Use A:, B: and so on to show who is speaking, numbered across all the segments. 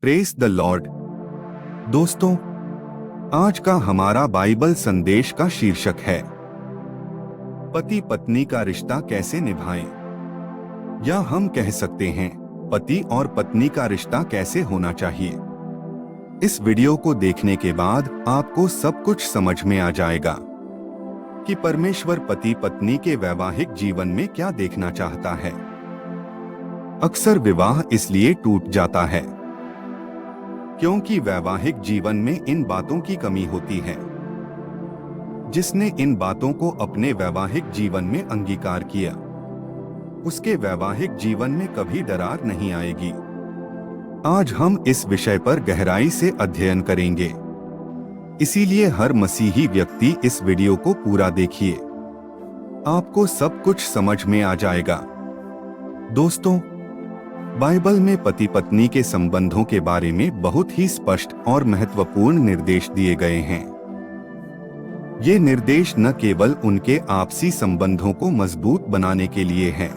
A: Praise the Lord. दोस्तों, आज का हमारा बाइबल संदेश का शीर्षक है पति पत्नी का रिश्ता कैसे निभाएं, या हम कह सकते हैं पति और पत्नी का रिश्ता कैसे होना चाहिए। इस वीडियो को देखने के बाद आपको सब कुछ समझ में आ जाएगा कि परमेश्वर पति पत्नी के वैवाहिक जीवन में क्या देखना चाहता है। अक्सर विवाह इसलिए टूट जाता है क्योंकि वैवाहिक जीवन में इन बातों की कमी होती है। जिसने इन बातों को अपने वैवाहिक जीवन में अंगीकार किया, उसके वैवाहिक जीवन में कभी दरार नहीं आएगी। आज हम इस विषय पर गहराई से अध्ययन करेंगे, इसीलिए हर मसीही व्यक्ति इस वीडियो को पूरा देखिए, आपको सब कुछ समझ में आ जाएगा। दोस्तों, बाइबल में पति पत्नी के संबंधों के बारे में बहुत ही स्पष्ट और महत्वपूर्ण निर्देश दिए गए हैं। ये निर्देश न केवल उनके आपसी संबंधों को मजबूत बनाने के लिए हैं,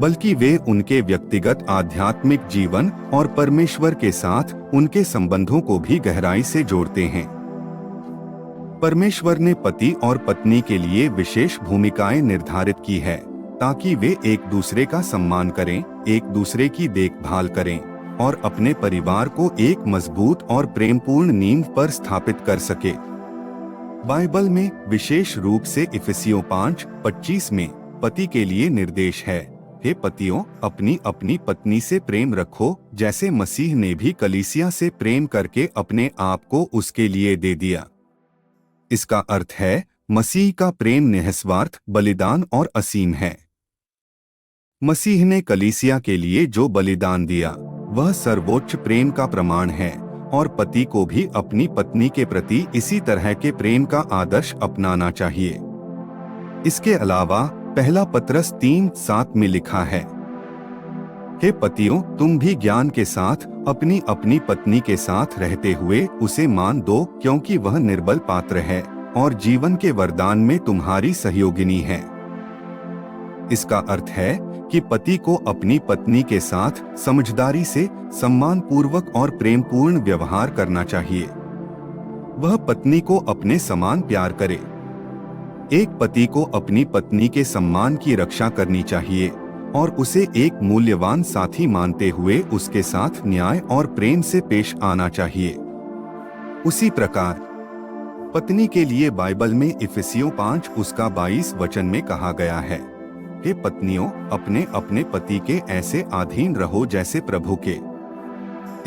A: बल्कि वे उनके व्यक्तिगत आध्यात्मिक जीवन और परमेश्वर के साथ उनके संबंधों को भी गहराई से जोड़ते हैं। परमेश्वर ने पति और पत्नी के लिए विशेष भूमिकाएं निर्धारित की है ताकि वे एक दूसरे का सम्मान करें, एक दूसरे की देखभाल करें और अपने परिवार को एक मजबूत और प्रेमपूर्ण नींव पर स्थापित कर सके। बाइबल में विशेष रूप से इफिसियों 5:25 में पति के लिए निर्देश है, हे पतियों, अपनी अपनी पत्नी से प्रेम रखो, जैसे मसीह ने भी कलीसिया से प्रेम करके अपने आप को उसके लिए दे दिया। इसका अर्थ है मसीह का प्रेम निस्वार्थ, बलिदान और असीम है। मसीह ने कलीसिया के लिए जो बलिदान दिया वह सर्वोच्च प्रेम का प्रमाण है, और पति को भी अपनी पत्नी के प्रति इसी तरह के प्रेम का आदर्श अपनाना चाहिए। इसके अलावा पहला पतरस 3:7 में लिखा है, हे पतियों, तुम भी ज्ञान के साथ अपनी अपनी पत्नी के साथ रहते हुए उसे मान दो, क्योंकि वह निर्बल पात्र है और जीवन के वरदान में तुम्हारी सहयोगिनी है। इसका अर्थ है कि पति को अपनी पत्नी के साथ समझदारी से, सम्मान पूर्वक और प्रेमपूर्ण व्यवहार करना चाहिए। वह पत्नी को अपने समान प्यार करे। एक पति को अपनी पत्नी के सम्मान की रक्षा करनी चाहिए और उसे एक मूल्यवान साथी मानते हुए उसके साथ न्याय और प्रेम से पेश आना चाहिए। उसी प्रकार पत्नी के लिए बाइबल में इफिसियों 5 उसका 22 वचन में कहा गया है, हे पत्नियों, अपने अपने पति के ऐसे अधीन रहो जैसे प्रभु के।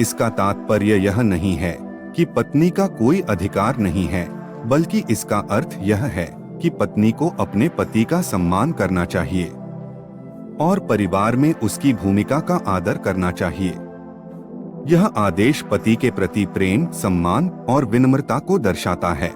A: इसका तात्पर्य यह नहीं है कि पत्नी का कोई अधिकार नहीं है, बल्कि इसका अर्थ यह है कि पत्नी को अपने पति का सम्मान करना चाहिए और परिवार में उसकी भूमिका का आदर करना चाहिए। यह आदेश पति के प्रति प्रेम, सम्मान और विनम्रता को दर्शाता है।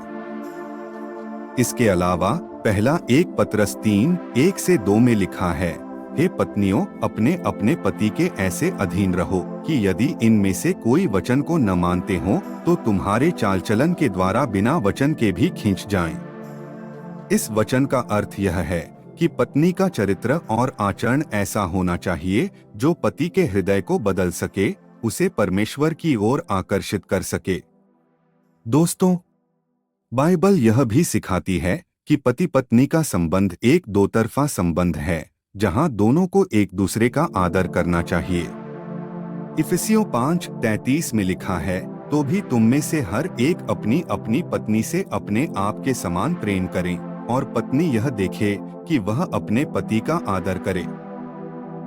A: इसके अलावा पहला 1 पतरस 3:1-2 में लिखा है, हे पत्नियों, अपने अपने पति के ऐसे अधीन रहो कि यदि इनमें से कोई वचन को न मानते हो तो तुम्हारे चाल चलन के द्वारा बिना वचन के भी खींच जाएं। इस वचन का अर्थ यह है कि पत्नी का चरित्र और आचरण ऐसा होना चाहिए जो पति के हृदय को बदल सके, उसे परमेश्वर की ओर आकर्षित कर सके। दोस्तों, बाइबल यह भी सिखाती है कि पति पत्नी का संबंध एक दोतरफा संबंध है, जहां दोनों को एक दूसरे का आदर करना चाहिए। इफिसियों 5:33 में लिखा है, तो भी तुम में से हर एक अपनी अपनी पत्नी से अपने आप के समान प्रेम करें, और पत्नी यह देखे कि वह अपने पति का आदर करे।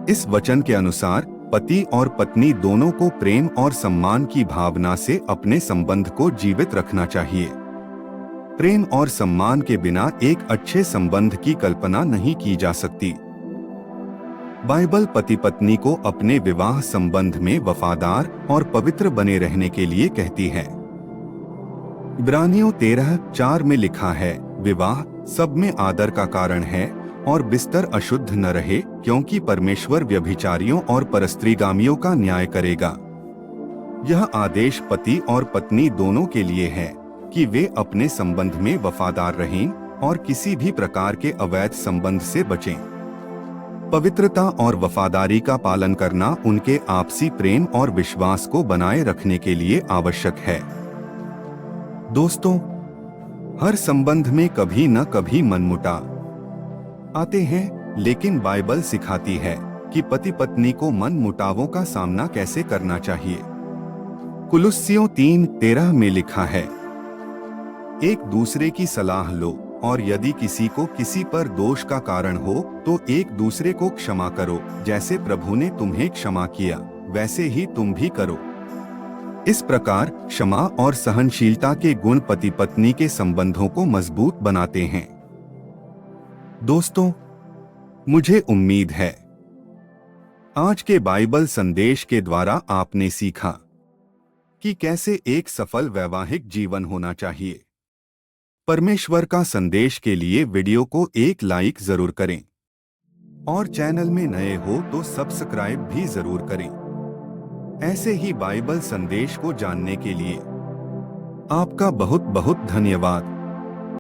A: इस वचन के अनुसार पति और पत्नी दोनों को प्रेम और सम्मान की भावना से अपने संबंध को जीवित रखना चाहिए। प्रेम और सम्मान के बिना एक अच्छे संबंध की कल्पना नहीं की जा सकती। बाइबल पति पत्नी को अपने विवाह संबंध में वफादार और पवित्र बने रहने के लिए कहती है। इब्रानियों 13:4 में लिखा है, विवाह सब में आदर का कारण है और बिस्तर अशुद्ध न रहे, क्योंकि परमेश्वर व्यभिचारियों और परस्त्रीगामियों का न्याय करेगा। यह आदेश पति और पत्नी दोनों के लिए है कि वे अपने संबंध में वफादार रहें और किसी भी प्रकार के अवैध संबंध से बचें। पवित्रता और वफादारी का पालन करना उनके आपसी प्रेम और विश्वास को बनाए रखने के लिए आवश्यक है। दोस्तों, हर संबंध में कभी न कभी मनमुटाव आते हैं, लेकिन बाइबल सिखाती है कि पति पत्नी को मनमुटावों का सामना कैसे करना चाहिए। कुलुस्सियों 3:13 में लिखा है, एक दूसरे की सलाह लो, और यदि किसी को किसी पर दोष का कारण हो तो एक दूसरे को क्षमा करो, जैसे प्रभु ने तुम्हें क्षमा किया वैसे ही तुम भी करो। इस प्रकार क्षमा और सहनशीलता के गुण पति पत्नी के संबंधों को मजबूत बनाते हैं। दोस्तों, मुझे उम्मीद है आज के बाइबल संदेश के द्वारा आपने सीखा कि कैसे एक सफल वैवाहिक जीवन होना चाहिए। परमेश्वर का संदेश के लिए वीडियो को एक लाइक जरूर करें और चैनल में नए हो तो सब्सक्राइब भी जरूर करें। ऐसे ही बाइबल संदेश को जानने के लिए आपका बहुत बहुत धन्यवाद।